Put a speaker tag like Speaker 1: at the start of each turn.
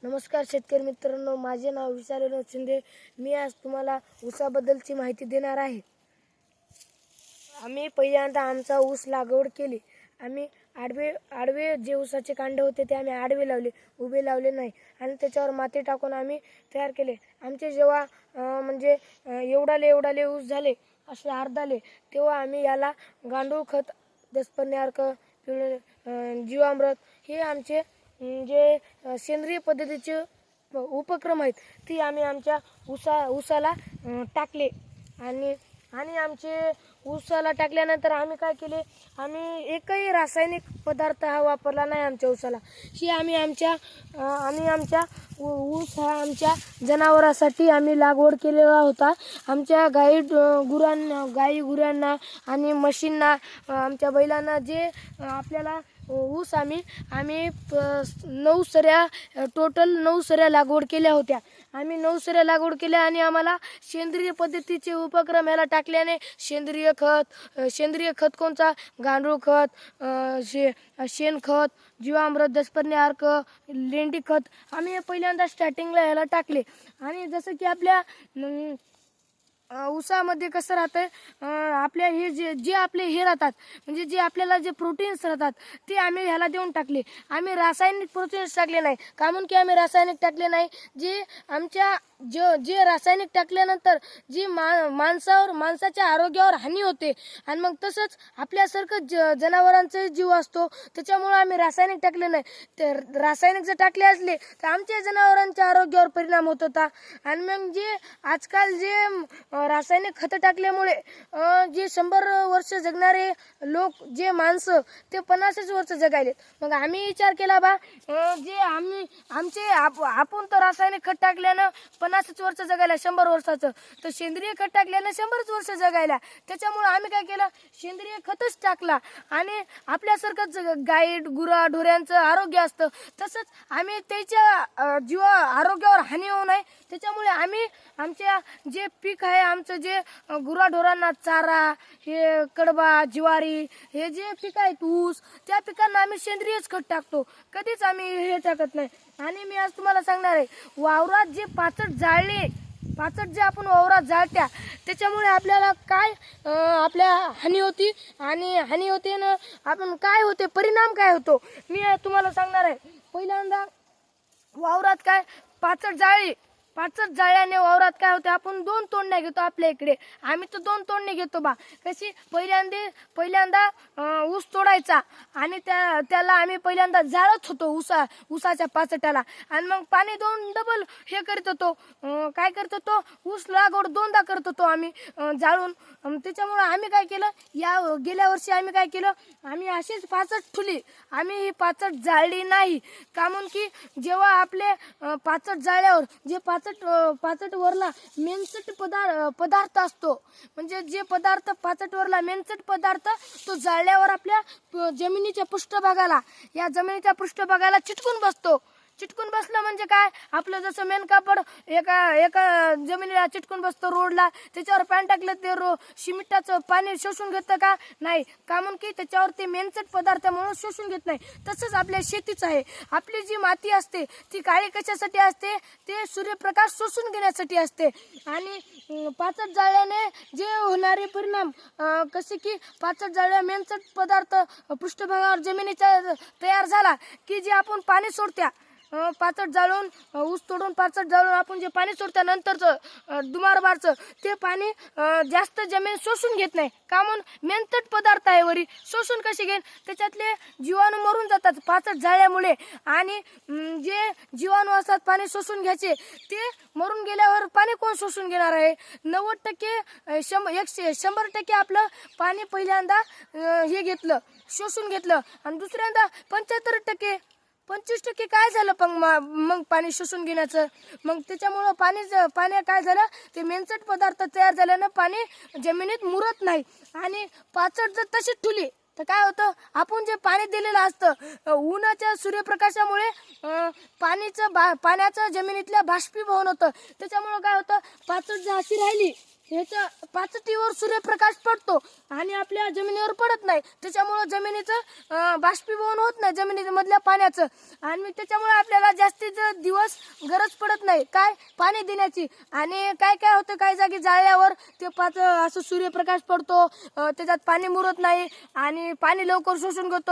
Speaker 1: नमस्कार शेतकरी मित्रांनो, माझे नाव विशाल विनोद शिंदे. मी आज तुम्हाला ऊसाबद्दलची माहिती देणार आहे. आम्ही पहिल्यांदा आमचा ऊस लागवड केली. आम्ही आडवे जे ऊसाचे कांडे होते ते आम्ही आडवे लावले, उभे लावले नाही. आणि त्याच्यावर माती टाकून आम्ही तयार केले. आमचे जेव्हा म्हणजे एवढाले ऊस झाले, असे अर्धाले, तेव्हा आम्ही याला गांडूळ खत, 10 अर्क, जीवामृत हे आमचे जे सेंद्रिय पद्धतीचे उपक्रम आहेत ती आम्ही आमच्या ऊसाला टाकले. आणि आमचे ऊसाला टाकल्यानंतर आम्ही काय केले, आम्ही एकही रासायनिक पदार्थ हा वापरला नाही आमच्या ऊसाला. ही आम्ही आमच्या ऊस हा आमच्या जनावरांसाठी आम्ही लागवड केलेला होता. आमच्या गाई गुरांना आणि म्हशींना, आमच्या बैलांना जे आपल्याला ऊस आम्ही 9 सऱ्या, टोटल 9 सऱ्या लागवड केल्या होत्या. आम्ही 9 सऱ्या लागवड केल्या आणि आम्हाला सेंद्रिय पद्धतीचे उपक्रम याला टाकल्याने सेंद्रिय खत कोणता, गांडूळ खत, शेणखत, जीवामृत, 10 अर्क, लेंडी खत आम्ही पहिल्यांदा स्टार्टिंगला याला टाकले. आणि जसं की आपल्या ऊसामध्ये कसं राहतंय, आपल्या हे जे आपले हे राहतात, म्हणजे जे आपल्याला जे प्रोटीन्स राहतात ते आम्ही ह्याला देऊन टाकले. आम्ही रासायनिक प्रोटीन्स टाकले नाही. का म्हणून की आम्ही रासायनिक टाकले नाही, जे रासायनिक टाकल्यानंतर जी माणसाच्या आरोग्यावर हानी होते. आणि मग तसंच आपल्यासारखं जनावरांचा जीव असतो, त्याच्यामुळे आम्ही रासायनिक टाकले नाही. ते रासायनिक जर टाकले असले तर आमच्या जनावरांच्या आरोग्यावर परिणाम होत होता. आणि मग जे आजकाल जे रासायनिक खतं टाकल्यामुळे जे 100 वर्ष जगणारे लोक, जे माणसं, ते 50 वर्ष जगायले. मग आम्ही विचार केला जे आपण तर रासायनिक खत टाकल्यानं 50 वर्ष जगायला, 100 वर्षाचं, तर सेंद्रिय खत टाकल्यानं 100 वर्ष जगायला. त्याच्यामुळे आम्ही काय केलं, सेंद्रिय खतच टाकला. आणि आपल्यासारखंच गाई ढोऱ्यांचं आरोग्य असतं, तसंच आम्ही त्याच्या आरोग्यावर हानी होऊ नये त्याच्यामुळे आम्ही आमच्या जे पीक आहे, आमचं जे गुराढोरांना चारा, हे कडबा, ज्वारी, हे जे पीक आहेत, ऊस, त्या पिकांना आम्ही सेंद्रियच खत टाकतो. कधीच आम्ही हे टाकत नाही. आणि मी आज तुम्हाला सांगणार आहे, वावरात जे पाचट जे आपण वावरात जाळत्या, त्याच्यामुळे आपल्याला काय आपल्या हानी होती. आणि हानी होते ना, आपण काय होते, परिणाम काय होतो, मी तुम्हाला सांगणार आहे. पहिल्यांदा वावरात काय पाचट जाळल्याने वावरात काय होते, आपण 2 तोडण्या घेतो. आपल्या इकडे आम्ही तर 2 तोडणे घेतो कशी, पहिल्यांदा ऊस तोडायचा आणि त्याला आम्ही पहिल्यांदा जाळत होतो ऊसाच्या पाचटाला. आणि मग पाणी देऊन डबल हे करत होतो. काय करत होतो, ऊस लागवड 2दा करत होतो आम्ही जाळून. त्याच्यामुळे आम्ही काय केलं, गेल्या वर्षी आम्ही काय केलं, आम्ही अशीच पाचट ठुली. आम्ही ही पाचट जाळली नाही. का म्हणून की जेव्हा आपले पाचट जाळल्यावर जे पाचट वरला मेनसट पदार्थ असतो, म्हणजे जे पदार्थ पाचट वरला मेनसट पदार्थ, तो जाळल्यावर आपल्या जमिनीच्या पृष्ठभागाला चिटकून बसलं म्हणजे काय, आपलं जसं मेन कापड एका जमिनीला चिटकून बसतं रोडला, त्याच्यावर पाणी टाकलं ते सिमेंटाचं पाणी शोषून घेतं का, नाही. का म्हणून की त्याच्यावर ते मेनसट पदार्थ म्हणून शोषून घेत नाही. तसंच आपल्या शेतीच आहे. आपली जी माती असते ती काळी कशासाठी असते, ते सूर्यप्रकाश शोषून घेण्यासाठी असते. आणि पाचट जाळल्याने जे होणारे परिणाम कसे की, पाचट जाळल्या मेनसट पदार्थ पृष्ठभागावर जमिनीचा तयार झाला की जे आपण पाणी सोडत्या, पाचट जाळून, ऊस तोडून पाचट जाळून आपण जे पाणी सोडत्या नंतरचं दुमारबारचं, ते पाणी जास्त जमीन शोषून घेत नाही. का म्हणून मेनसट पदार्थ आहे वरी, शोषून कसे घेईन, त्याच्यातले जीवाणू मरून जातात पाचट जाळल्यामुळे. आणि जे जीवाणू असतात पाणी शोषून घ्यायचे, ते मरून गेल्यावर पाणी कोण शोषून घेणार आहे. 90% 100% आपलं पाणी पहिल्यांदा शोषून घेतलं आणि दुसऱ्यांदा 75% 25% काय झालं मग पाणी शोषून घेण्याचं. मग त्याच्यामुळं पाणी काय झालं, ते मेनसट पदार्थ तयार झाल्यानं पाणी जमिनीत मुरत नाही. आणि पाचट जर तशीच ठुली तर काय होतं, आपण जे पाणी दिलेलं असतं, उन्हाच्या सूर्यप्रकाशामुळे पाण्याचं जमिनीतल्या बाष्पीभवन होतं. त्याच्यामुळं काय होतं, पाचट जर अशी राहिली, ह्याच्या पाचटीवर सूर्यप्रकाश पडतो आणि आपल्या जमिनीवर पडत नाही. त्याच्यामुळे जमिनीचं बाष्पीभवन होत नाही जमिनीमधल्या पाण्याचं. आणि त्याच्यामुळे आपल्याला जास्तीत दिवस गरज पडत नाही काय पाणी देण्याची. आणि काय काय होतं काही जागी जाळल्यावर ते असं सूर्यप्रकाश पडतो, त्याच्यात पाणी मुरत नाही आणि पाणी लवकर शोषून घेतो.